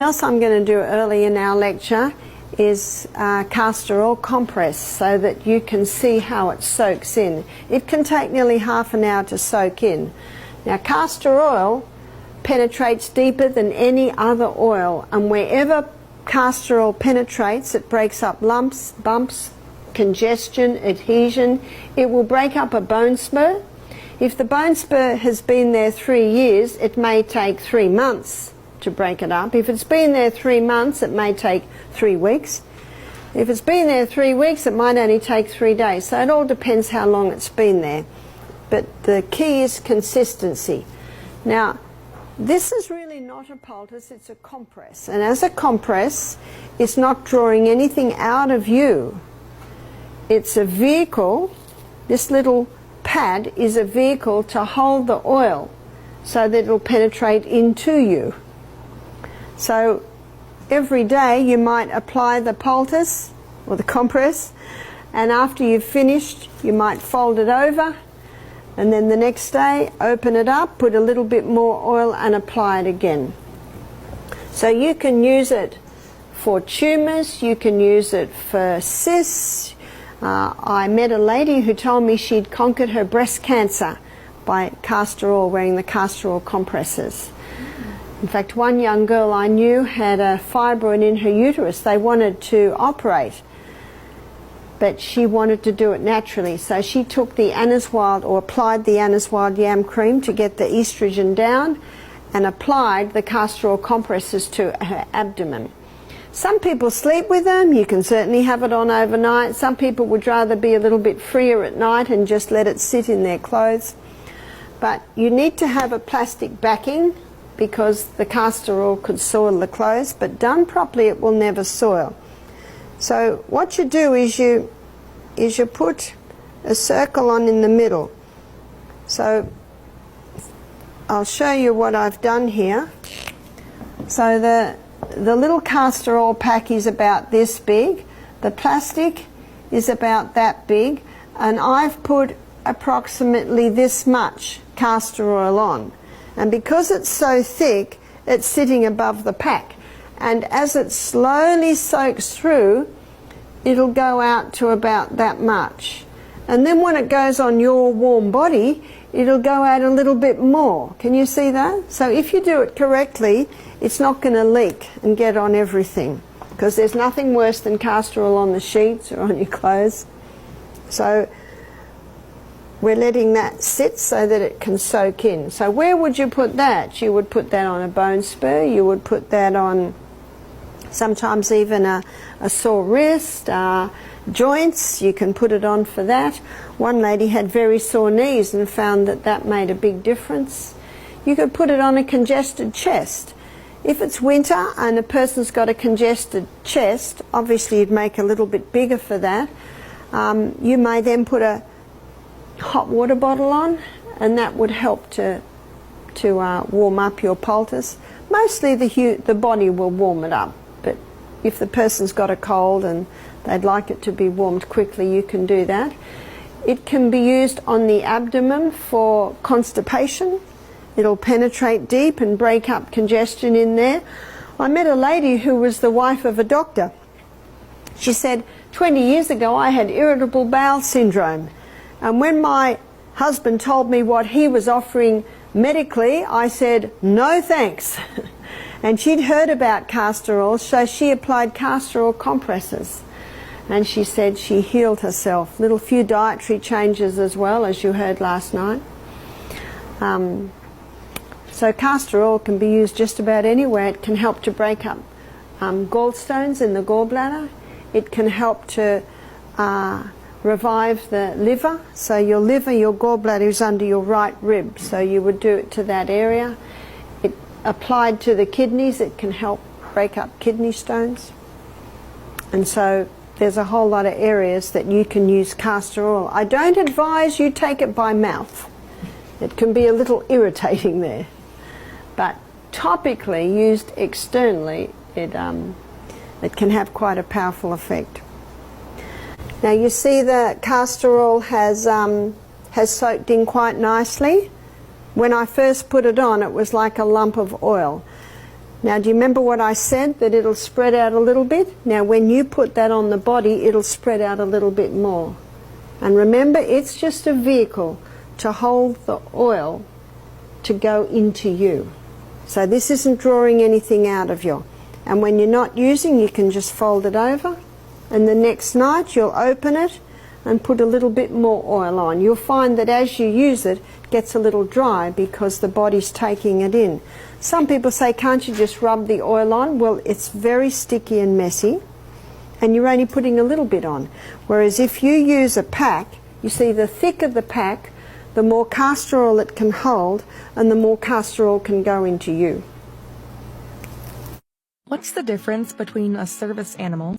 else I'm going to do early in our lecture is castor oil compress, so that you can see how it soaks in. It can take nearly half an hour to soak in. Now, castor oil penetrates deeper than any other oil, and wherever castor oil penetrates, it breaks up lumps, bumps, congestion, adhesion. It will break up a bone spur. If the bone spur has been there 3 years, it may take 3 months to break it up. If it's been there 3 months, it may take 3 weeks. If it's been there 3 weeks, it might only take 3 days. So it all depends how long it's been there. But the key is consistency. Now, this is really not a poultice, it's a compress. And as a compress, it's not drawing anything out of you. It's a vehicle. This little pad is a vehicle to hold the oil so that it'll penetrate into you. So every day you might apply the poultice or the compress, and after you've finished you might fold it over, and then the next day open it up, put a little bit more oil and apply it again. So you can use it for tumours, you can use it for cysts. I met a lady who told me she'd conquered her breast cancer by castor oil, wearing the castor oil compresses. In fact, one young girl I knew had a fibroid in her uterus. They wanted to operate, but she wanted to do it naturally. So she took the anise wild, or applied the anise wild yam cream to get the estrogen down, and applied the castor oil compresses to her abdomen. Some people sleep with them. You can certainly have it on overnight. Some people would rather be a little bit freer at night and just let it sit in their clothes. But you need to have a plastic backing, because the castor oil could soil the clothes, but done properly it will never soil. So what you do is you put a circle on in the middle. So I'll show you what I've done here. So the little castor oil pack is about this big, the plastic is about that big, and I've put approximately this much castor oil on. And because it's so thick, it's sitting above the pack. And as it slowly soaks through, it'll go out to about that much. And then when it goes on your warm body, it'll go out a little bit more. Can you see that? So if you do it correctly, it's not going to leak and get on everything, because there's nothing worse than castor oil on the sheets or on your clothes. So we're letting that sit so that it can soak in. So where would you put that? You would put that on a bone spur, you would put that on sometimes even a sore wrist, joints, you can put it on for that. One lady had very sore knees and found that that made a big difference. You could put it on a congested chest. If it's winter and a person's got a congested chest, obviously you'd make a little bit bigger for that. You may then put a hot water bottle on, and that would help to warm up your poultice. Mostly the body will warm it up, but if the person's got a cold and they'd like it to be warmed quickly, you can do that. It can be used on the abdomen for constipation. It'll penetrate deep and break up congestion in there. I met a lady who was the wife of a doctor. She said, 20 years ago I had irritable bowel syndrome. And when my husband told me what he was offering medically, I said, no thanks. And she'd heard about castor oil, so she applied castor oil compresses. And she said she healed herself. Little few dietary changes as well, as you heard last night. So castor oil can be used just about anywhere. It can help to break up gallstones in the gallbladder. It can help to revive the liver. So your liver, your gallbladder is under your right rib, so you would do it to that area. It applied to the kidneys, it can help break up kidney stones. And so there's a whole lot of areas that you can use castor oil. I don't advise you take it by mouth. It can be a little irritating there. But topically, used externally, it can have quite a powerful effect. Now you see the castor oil has soaked in quite nicely. When I first put it on, it was like a lump of oil. Now, do you remember what I said, that it'll spread out a little bit? Now, when you put that on the body, it'll spread out a little bit more. And remember, it's just a vehicle to hold the oil to go into you. So this isn't drawing anything out of you. And when you're not using, you can just fold it over. And the next night, you'll open it and put a little bit more oil on. You'll find that as you use it, it gets a little dry because the body's taking it in. Some people say, can't you just rub the oil on? Well, it's very sticky and messy, and you're only putting a little bit on. Whereas if you use a pack, you see, the thicker the pack, the more castor oil it can hold, and the more castor oil can go into you. What's the difference between a service animal